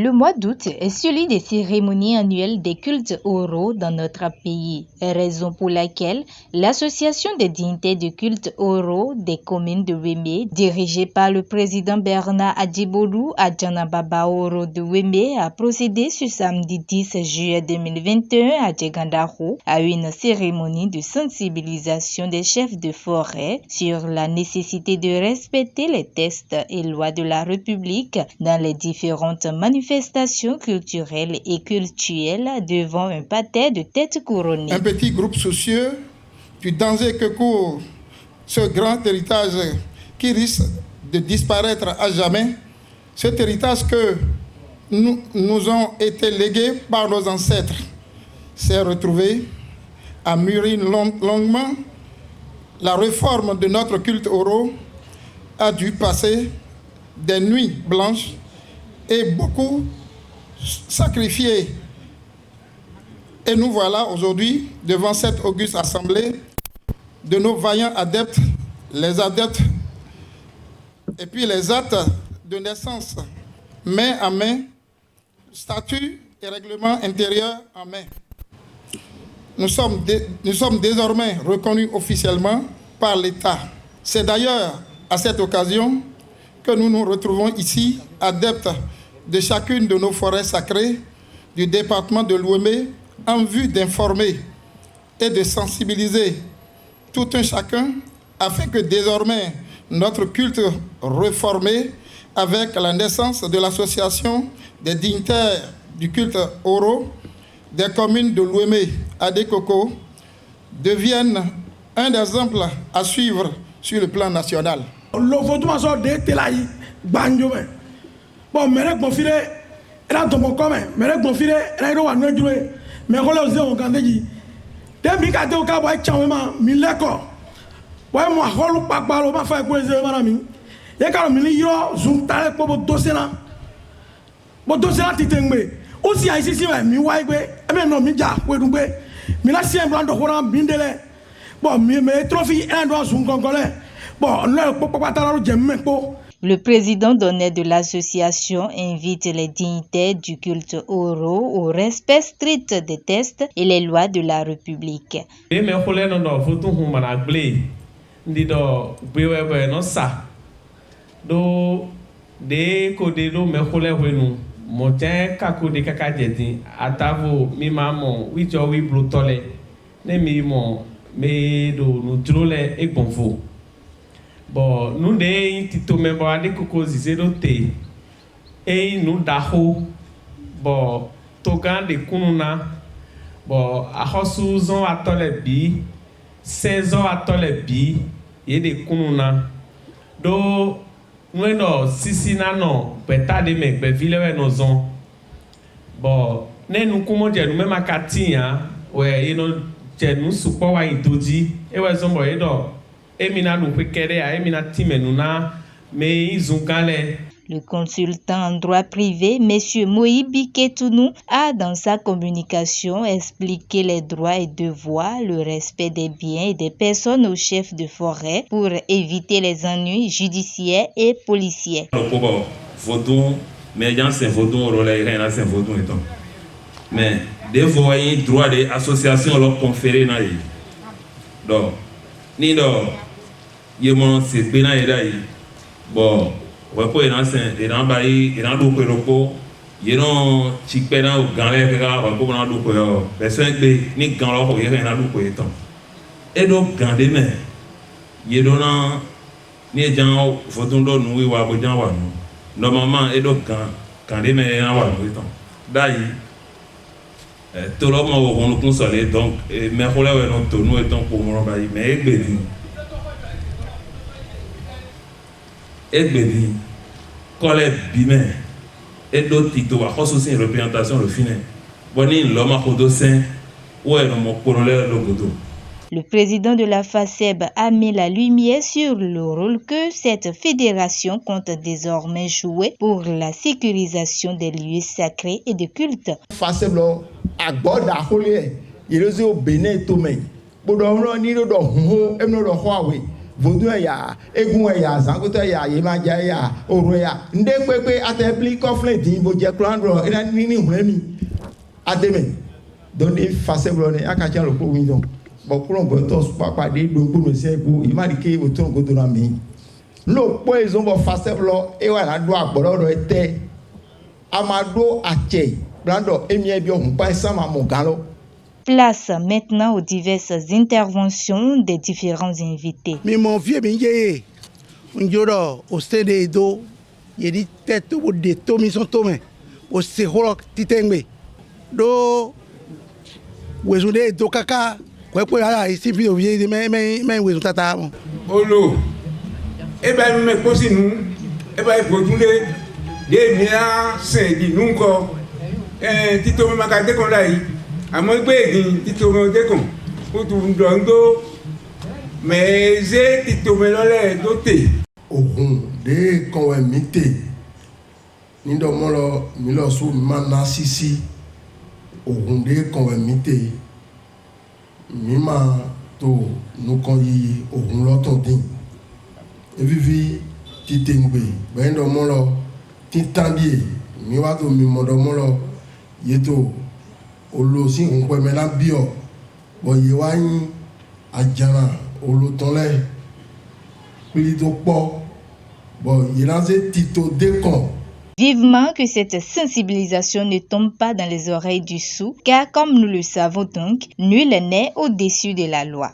Le mois d'août est celui des cérémonies annuelles des cultes oraux dans notre pays, raison pour laquelle l'Association des dignitaires de cultes oraux des communes de Wémé, dirigée par le président Bernard Adjiboulou à Djanababa Oro de Wémé, a procédé ce samedi 10 juillet 2021 à Djegandaro à une cérémonie de sensibilisation des chefs de forêt sur la nécessité de respecter les textes et lois de la République dans les différentes manifestations culturelles et cultuelles devant un parterre de têtes couronnées. Un petit groupe soucieux du danger que court ce grand héritage qui risque de disparaître à jamais, cet héritage que nous ont été légués par nos ancêtres, s'est retrouvé à mûrir longuement. La réforme de notre culte oraux a dû passer des nuits blanches et beaucoup sacrifiés. Et nous voilà aujourd'hui devant cette auguste assemblée de nos vaillants adeptes, les adeptes et puis les actes de naissance, main à main, statut et règlement intérieur en main. Nous sommes désormais reconnus officiellement par l'État. C'est d'ailleurs à cette occasion que nous nous retrouvons ici, adeptes de chacune de nos forêts sacrées du département de l'Ouémé, en vue d'informer et de sensibiliser tout un chacun afin que désormais notre culte réformé, avec la naissance de l'association des dignitaires du culte oraux des communes de l'Ouémé à Dekoko, devienne un exemple à suivre sur le plan national. Le vote sort de Telaï, Banjome. Bon, mais je confie, elle a tombé comme mais je confie, elle a eu un joué, mais on l'a usé au Gandhi. Dès que tu as au Cabo, tu as mis l'accord. Ouais, moi, je ne pas parler, je vais faire quoi, ami. Il y a quand même un zoom tale pour votre dossier là. Votre dossier là, tu t'es aussi ici, si mais ouais, mais non, mais ja, ouais, donc, mais là, si un blanc de Horan bindele, bon, mais trophy, un doigt zoom congolais. Le président d'honneur de l'association invite les dignitaires du culte oraux au respect strict des textes et les lois de la République. Bon, nous des tito mais bon des coco zéro t et nous daho bon togan de kununa bon a hosu zon atole bi 16 ans atole bi et de kununa do nous no sisi na no peta de me be vile we no zon bon ne nous comment dire nous même akatia ouais et no je nous support wa intoji e we zon boy do. Le consultant en droit privé, M. Moïbi Ketounou, a dans sa communication expliqué les droits et devoirs, le respect des biens et des personnes aux chefs de forêt pour éviter les ennuis judiciaires et policiers. Mais des voyants droits des associations leur conférés donc ni do yemon se bena ira yi bon wa ko ina sen ina ba yi ina do ko roko yeno chipena o ganle ka wa ko na do ko yo person gbe ni gan lo ko ye ina do ko etan e do gande me ye do na ni jan fotun do nu wi wa bo jan wa nu normalement e do gande me na wa nu etan dai tout le monde on nous console donc mais pour là nous étant pour moi mais Egbedi collègue bimé et d'autres titres à cause aussi une représentation le final boni l'homme à kodossin ou est mon colonel logodo. Le président de la FACEB a mis la lumière sur le rôle que cette fédération compte désormais jouer pour la sécurisation des lieux sacrés et de culte. FACEB a gboda holé, il est au Bénin Tomé. Bodo ni do ho, emno do Huawei. Vaudou ya, Egun ya, Zangoto ya, Yemaja ya, Oro ya. Nde pepe atepli kofle din boje klandro ina nini hwemi. Ademe. Donc les faces blondes à Katia le provision. Bon pour on peut tous pas des donc nous c'est pour il m'a dit que autour de la main. Lo poison bon face blond et voilà doit bolo était Amado Ache. Blando emie bio on pas ça mon galo. Place maintenant aux diverses interventions des différents invités. Mais mon vieux bien on joro au stade do il dit tête au de tomi son tomé au seholo titengbe do wezunde do kaka kwepo ala isi fi ovie de me wezun tata mo olo e ba me ko sinu e ba ipodunle de mi a se di nunko tito me maka de kon lai amo gbe egin tito me de kon o tu ndo me ze tito me lole dote Ohun de kon we mite. Ni do mo lo mi lo su ma na sisi. Ohun de kon we mite. Mi ma to nu kon yi ohun lo ton din. E vivi ti tengbe. Ben do mo lo ti tandie. Mi wa to mi mo do mo lo yeto olo si on ko me la bio. Bo ye wa yin ajana olo ton le. Vivement que cette sensibilisation ne tombe pas dans les oreilles du sourd, car comme nous le savons donc, nul n'est au-dessus de la loi.